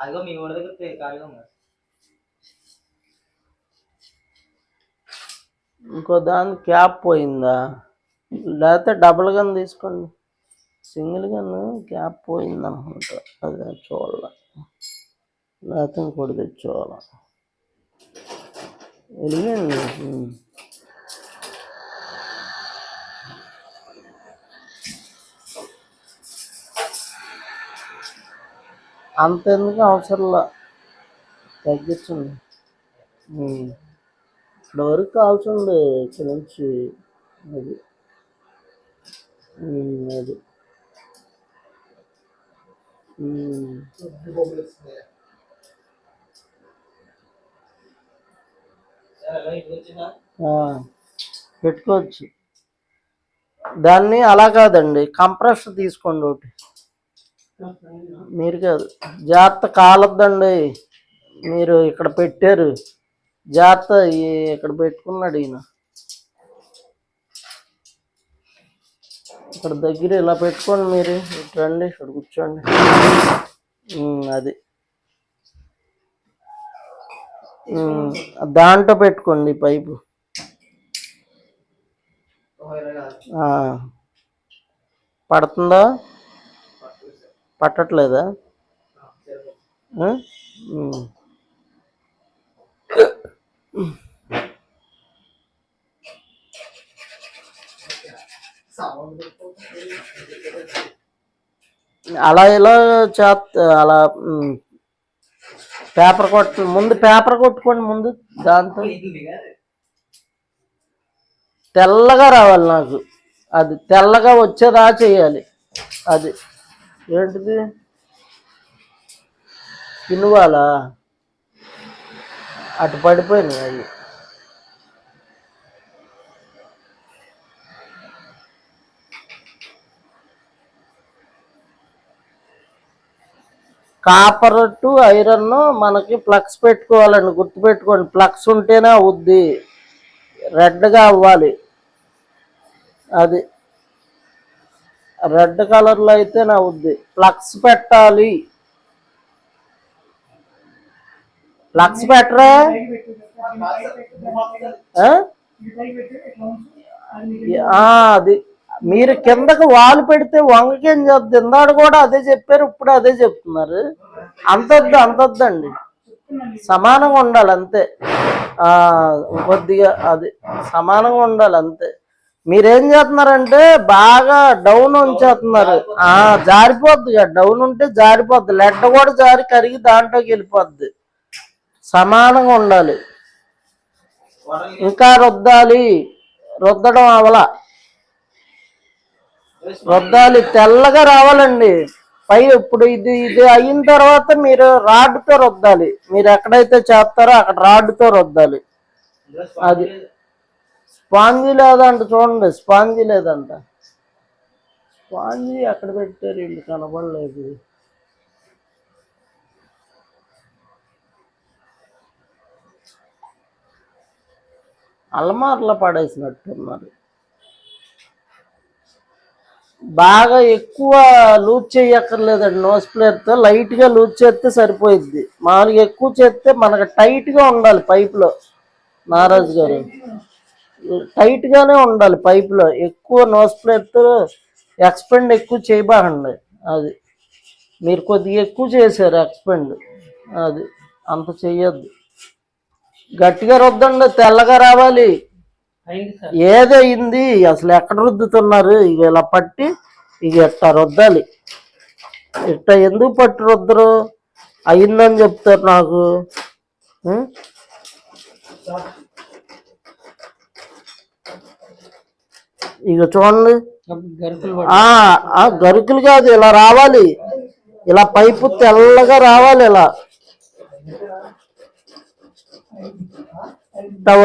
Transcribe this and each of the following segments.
అదిగో మీ ఊరి దగ్గర ఖాళీగా ఉంది. ఇంకో దాని క్యాప్ పోయిందా? లేకపోతే డబుల్ గన్ తీసుకోండి. సింగిల్ గన్ క్యాప్ పోయింది అనుకుంటా, అదే చూడాల. లేకపోతే ఇంకోటి తెచ్చుకోవాలా. వెళ్ళండి. అంతెందుకు అవసరంలా, తగ్గించండి. ఇక్కడ వరకు కావాల్సింది ఇక్కడ నుంచి. అది అది పెట్టుకోవచ్చు. దాన్ని అలా కాదండి, కంప్రెస్ తీసుకోండి ఒకటి. మీరు కాదు, జాగ్రత్త కాలొద్దండి. మీరు ఇక్కడ పెట్టారు, జాగ్రత్త. ఇక్కడ పెట్టుకున్నాడు ఈయన. ఇక్కడ దగ్గర ఇలా పెట్టుకోండి. మీరు ఇటు రండి, ఇక్కడ కూర్చోండి. అది దాంట్లో పెట్టుకోండి పైపు. పడుతుందా? పట్టట్లేదా? అలా ఇలా అలా పేపర్ ముందు పేపర్ కొట్టుకోండి ముందు. దాంతో తెల్లగా రావాలి నాకు. అది తెల్లగా వచ్చేదా చేయాలి. అది ఏంటిది? పినువాలా? అటు పడిపోయినాయి అవి. కాపర్ టు ఐరన్ మనకి ప్లగ్స్ పెట్టుకోవాలండి, గుర్తుపెట్టుకోండి. ప్లగ్స్ ఉంటేనే అవుద్ది, రెడ్గా అవ్వాలి. అది రెడ్ కలర్లో అయితేనే అవుద్ది. ప్లగ్స్ పెట్టాలి. ప్లగ్స్ పెట్టరా? అది మీరు కిందకు వాలు పెడితే వంగకేం చెప్తుంది. ఇందాడు కూడా అదే చెప్పారు, ఇప్పుడు అదే చెప్తున్నారు. అంతొద్దండి, సమానంగా ఉండాలి అంతే. కొద్దిగా అది సమానంగా ఉండాలి అంతే. మీరేం చేస్తున్నారంటే బాగా డౌన్ ఉంచేస్తున్నారు. జారిపోద్ది, డౌన్ ఉంటే జారిపోద్ది. లెడ్ కూడా జారి కరిగి దాంట్లోకి వెళ్ళిపోద్ది. సమానంగా ఉండాలి. ఇంకా రుద్దడం అవలా, రుద్దాలి. తెల్లగా రావాలండి పై. ఇప్పుడు ఇది అయిన తర్వాత మీరు రాడ్తో రుద్దాలి. మీరు ఎక్కడైతే చేస్తారో అక్కడ రాడ్తో రుద్దాలి. అది స్పాంజీ లేదంట, చూడండి. స్పాంజీ లేదంట. స్పాంజీ ఎక్కడ పెట్టారు వీళ్ళు, కనబడలేదు. అల్మార్లో పడేసినట్టున్నారు. బాగా ఎక్కువ లూజ్ చేయక్కర్లేదండి. నోస్ ప్లేట్తో లైట్గా లూజ్ చేస్తే సరిపోయిద్ది. మామూలుగా ఎక్కువ చేస్తే మనకు టైట్గా ఉండాలి పైపులో. నారాజు గారు, టైట్గానే ఉండాలి పైపులో. ఎక్కువ నోస్ ప్లేట్తో ఎక్స్పెండ్ ఎక్కువ చేయబాకండి. అది మీరు కొద్దిగా ఎక్కువ చేశారు ఎక్స్పెండ్. అది అంత చెయ్యొద్దు. గట్టిగా రుద్దండి, తెల్లగా రావాలి. ఏదైంది అసలు, ఎక్కడ రుద్దుతున్నారు? ఇక ఇలా పట్టి ఇక ఎట్టా రుద్దాలి. ఇట్ట ఎందుకు పట్టి రుద్దరు? అయిందని చెప్తారు నాకు. ఇక చూడండి, గరుకులు కాదు, ఇలా రావాలి. ఇలా పైపు తెల్లగా రావాలి. ఇలా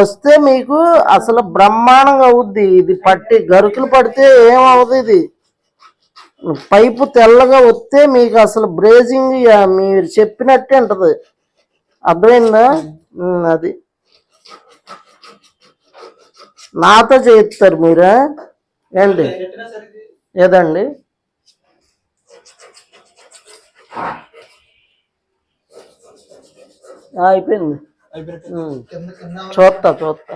వస్తే మీకు అసలు బ్రహ్మాండంగా అవుద్ది. ఇది పట్టి గరుకులు పడితే ఏమవుతుంది? ఇది పైపు తెల్లగా వస్తే మీకు అసలు బ్రేజింగ్ మీరు చెప్పినట్టే ఉంటది. అర్థమైందా? అది నాతో చేయిస్తారు మీరా ఏంటి? ఏదండి? అయిపోయింది. చూస్తా చూస్తా,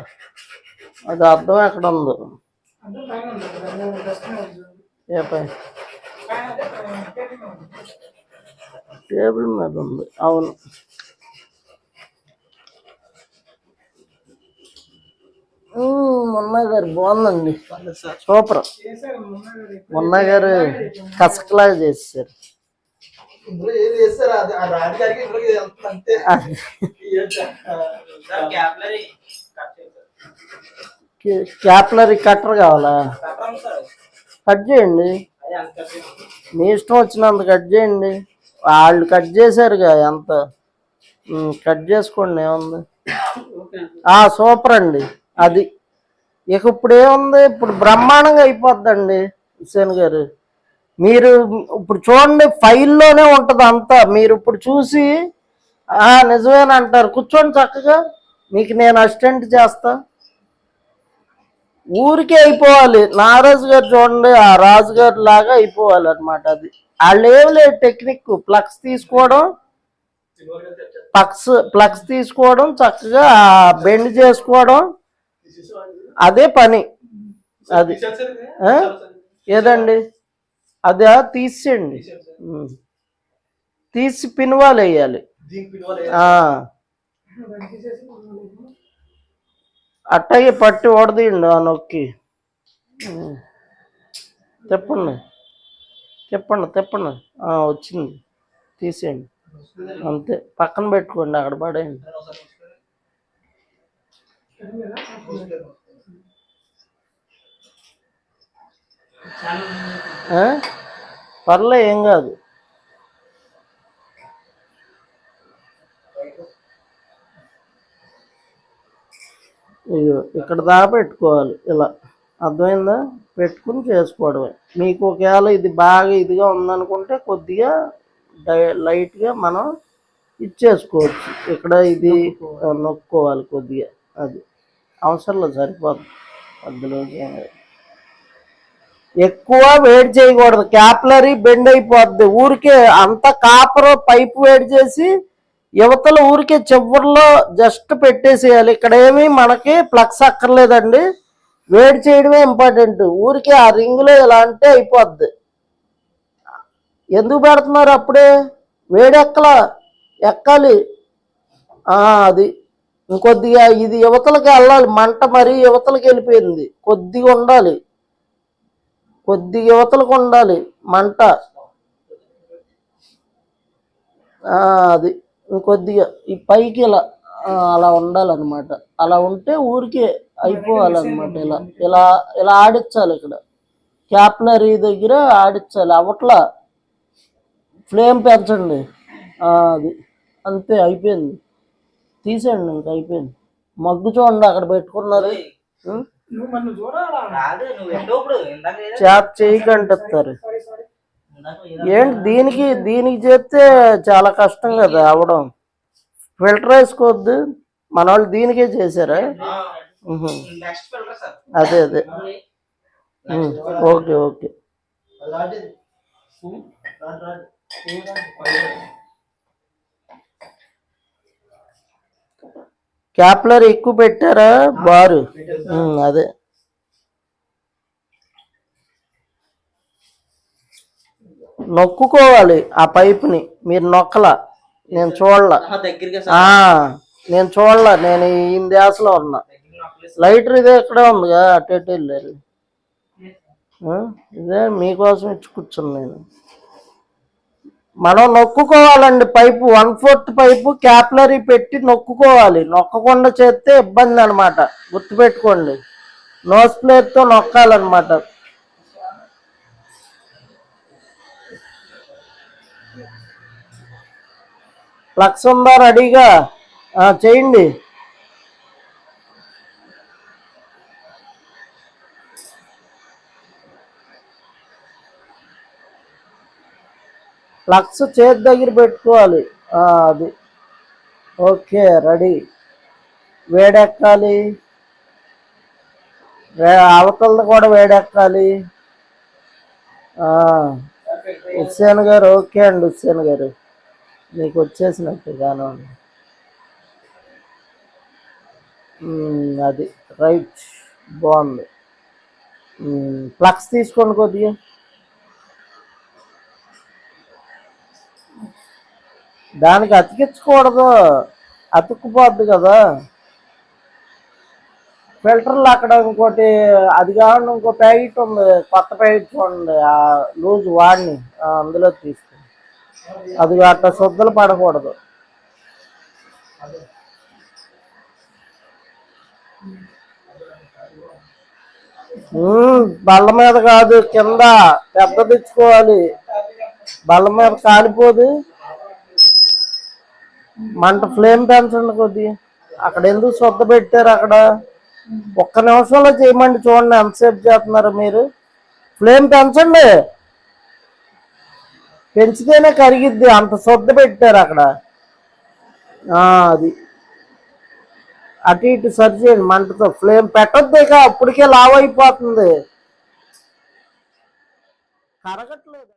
అది అర్థం ఎక్కడ ఉందో. ఏ పై టేబుల్ మీద ఉంది. అవును, మున్నా గారు బాగుందండి, సూపర్. మున్నా గారు కసకలాగా చేశారు. క్యాప్లరీ కట్టర్ కావాలా? కట్ చేయండి, మీ ఇష్టం వచ్చినంత కట్ చేయండి. వాళ్ళు కట్ చేశారుగా ఎంత, కట్ చేసుకోండి, ఏముంది. సూపర్ అండి అది. ఇక ఇప్పుడు ఏముంది, ఇప్పుడు బ్రహ్మాండంగా అయిపోద్దండి హుస్సేన్ గారు. మీరు ఇప్పుడు చూడండి, ఫైల్లోనే ఉంటుంది అంతా. మీరు ఇప్పుడు చూసి నిజమేనంటారు. కూర్చోండి చక్కగా, మీకు నేను అసిస్టెంట్ చేస్తా. ఊరికే అయిపోవాలి. నారాజు గారు చూడండి, ఆ రాజుగారి లాగా అయిపోవాలి అనమాట. అది వాళ్ళు ఏం లేదు టెక్నిక్, ప్లక్స్ తీసుకోవడం, ప్లక్స్ తీసుకోవడం, చక్కగా బెండ్ చేసుకోవడం, అదే పని. అది ఏదండి, అదే తీసేయండి, తీసి పిన్వాలు వేయాలి. అట్టగే పట్టి ఓడదీయండి ఆ నొక్కి. తిప్పండి తిప్పండి తిప్పండి, వచ్చింది, తీసేయండి. అంతే, పక్కన పెట్టుకోండి, అక్కడ పడేయండి. పర్లే, ఏం కాదు. ఇగో ఇక్కడ దాకా పెట్టుకోవాలి, ఇలా అర్థమైందా? పెట్టుకుని చేసుకోవడమే. మీకు ఒకవేళ ఇది బాగా ఇదిగా ఉందనుకుంటే కొద్దిగా లైట్గా మనం ఇచ్చేసుకోవచ్చు. ఇక్కడ ఇది నొక్కోవాలి కొద్దిగా, అది అవసరంలో సరిపోతుంది. అందులోకి ఎక్కువ వేడి చేయకూడదు, క్యాప్లరీ బెండ్ అయిపోద్ది. ఊరికే అంత కాపర్ పైపు వేడి చేసి యువతల ఊరికే చివరిలో జస్ట్ పెట్టేసేయాలి. ఇక్కడ ఏమి మనకి ప్లగ్స్ అక్కర్లేదండి, వేడి చేయడమే ఇంపార్టెంట్. ఊరికే ఆ రింగులో ఇలా అంటే అయిపోద్ది. ఎందుకు పెడుతున్నారు అప్పుడే? వేడి ఎక్కాలి. అది ఇంకొద్దిగా ఇది యువతలకి వెళ్ళాలి, మంట మరీ యువతలకి వెళ్ళిపోయింది. కొద్దిగా ఉండాలి, కొద్దిగా యువతలకు ఉండాలి మంట. అది ఇంకొద్దిగా ఈ పైకి ఇలా అలా ఉండాలన్నమాట. అలా ఉంటే ఊరికే అయిపోవాలన్నమాట. ఇలా ఇలా ఇలా ఆడించాలి, ఇక్కడ క్యాప్లరీ దగ్గర ఆడించాలి. అవట్లా ఫ్లేమ్ పెంచండి, అది అంతే, అయిపోయింది. తీసేయండి, ఇంక అయిపోయింది. మగ్గు చూడండి అక్కడ పెట్టుకున్నారు, చేత చేయకంటారు. ఏంటి దీనికి చేస్తే చాలా కష్టం కదా అవడం. ఫిల్టర్ వేసుకోవద్దు, మన వాళ్ళు దీనికే చేశారా? అదే అదే, ఓకే ఓకే. క్యాప్లర్ ఎక్కువ పెట్టారా బారు? అదే, నొక్కుకోవాలి ఆ పైపుని. మీరు నొక్కలా, నేను చూడలా, నేను ఈ ధ్యాసలో ఉన్నా. లైటర్ ఇదే ఇక్కడే ఉందిగా, అటు వెళ్ళారు. ఇదే మీకోసం ఇచ్చి కూర్చున్నా నేను. మనం నొక్కుకోవాలండి పైపు, 1/4 పైపు క్యాప్లరీ పెట్టి నొక్కుకోవాలి. నొక్కకుండా చేస్తే ఇబ్బంది అనమాట, గుర్తుపెట్టుకోండి. నోస్ ప్లేట్తో నొక్కాలన్నమాట. ఫ్లక్స్ ఉందా రెడీగా? చేయండి. ఫ్లక్స్ చేతి దగ్గర పెట్టుకోవాలి, అది ఓకే. రెడీ, వేడెక్కాలి, అవతలది కూడా వేడెక్కాలి. హుస్సేన్ గారు ఓకే అండి, హుస్సేన్ గారు మీకు వచ్చేసినట్టు కానివ్వండి. అది రైట్, బాగుంది. ఫ్లక్స్ తీసుకోండి కొద్దిగా. దానికి అతికించకూడదు, అతుక్కుపోద్ది కదా. ఫిల్టర్లు అక్కడ ఇంకోటి అది కాకుండా ఇంకో ప్యాకెట్ ఉంది, కొత్త ప్యాకెట్ చూడండి, ఆ లూజ్ వాడిని అందులో తీసుకోండి. అది అట్లా శుద్ధలు పడకూడదు. బల్ల మీద కాదు, కింద పెద్ద తెచ్చుకోవాలి. బల్ల మీద కాలిపోదు. మంట ఫ్లేమ్ పెంచండి కొద్దిగా. అక్కడ ఎందుకు శుద్ధ పెట్టారు? అక్కడ ఒక్క నిమిషంలో చేయమండి, చూడండి ఎంతసేపు చేస్తున్నారు మీరు. ఫ్లేమ్ పెంచండి, పెంచితేనే కరిగిద్ది. అంత శుద్ధ పెట్టారు అక్కడ. అది అటు ఇటు సరి చేయండి మంటతో. ఫ్లేమ్ పెట్టొద్దు, ఇక అప్పటికే లావ్ అయిపోతుంది, కరగట్లేదు.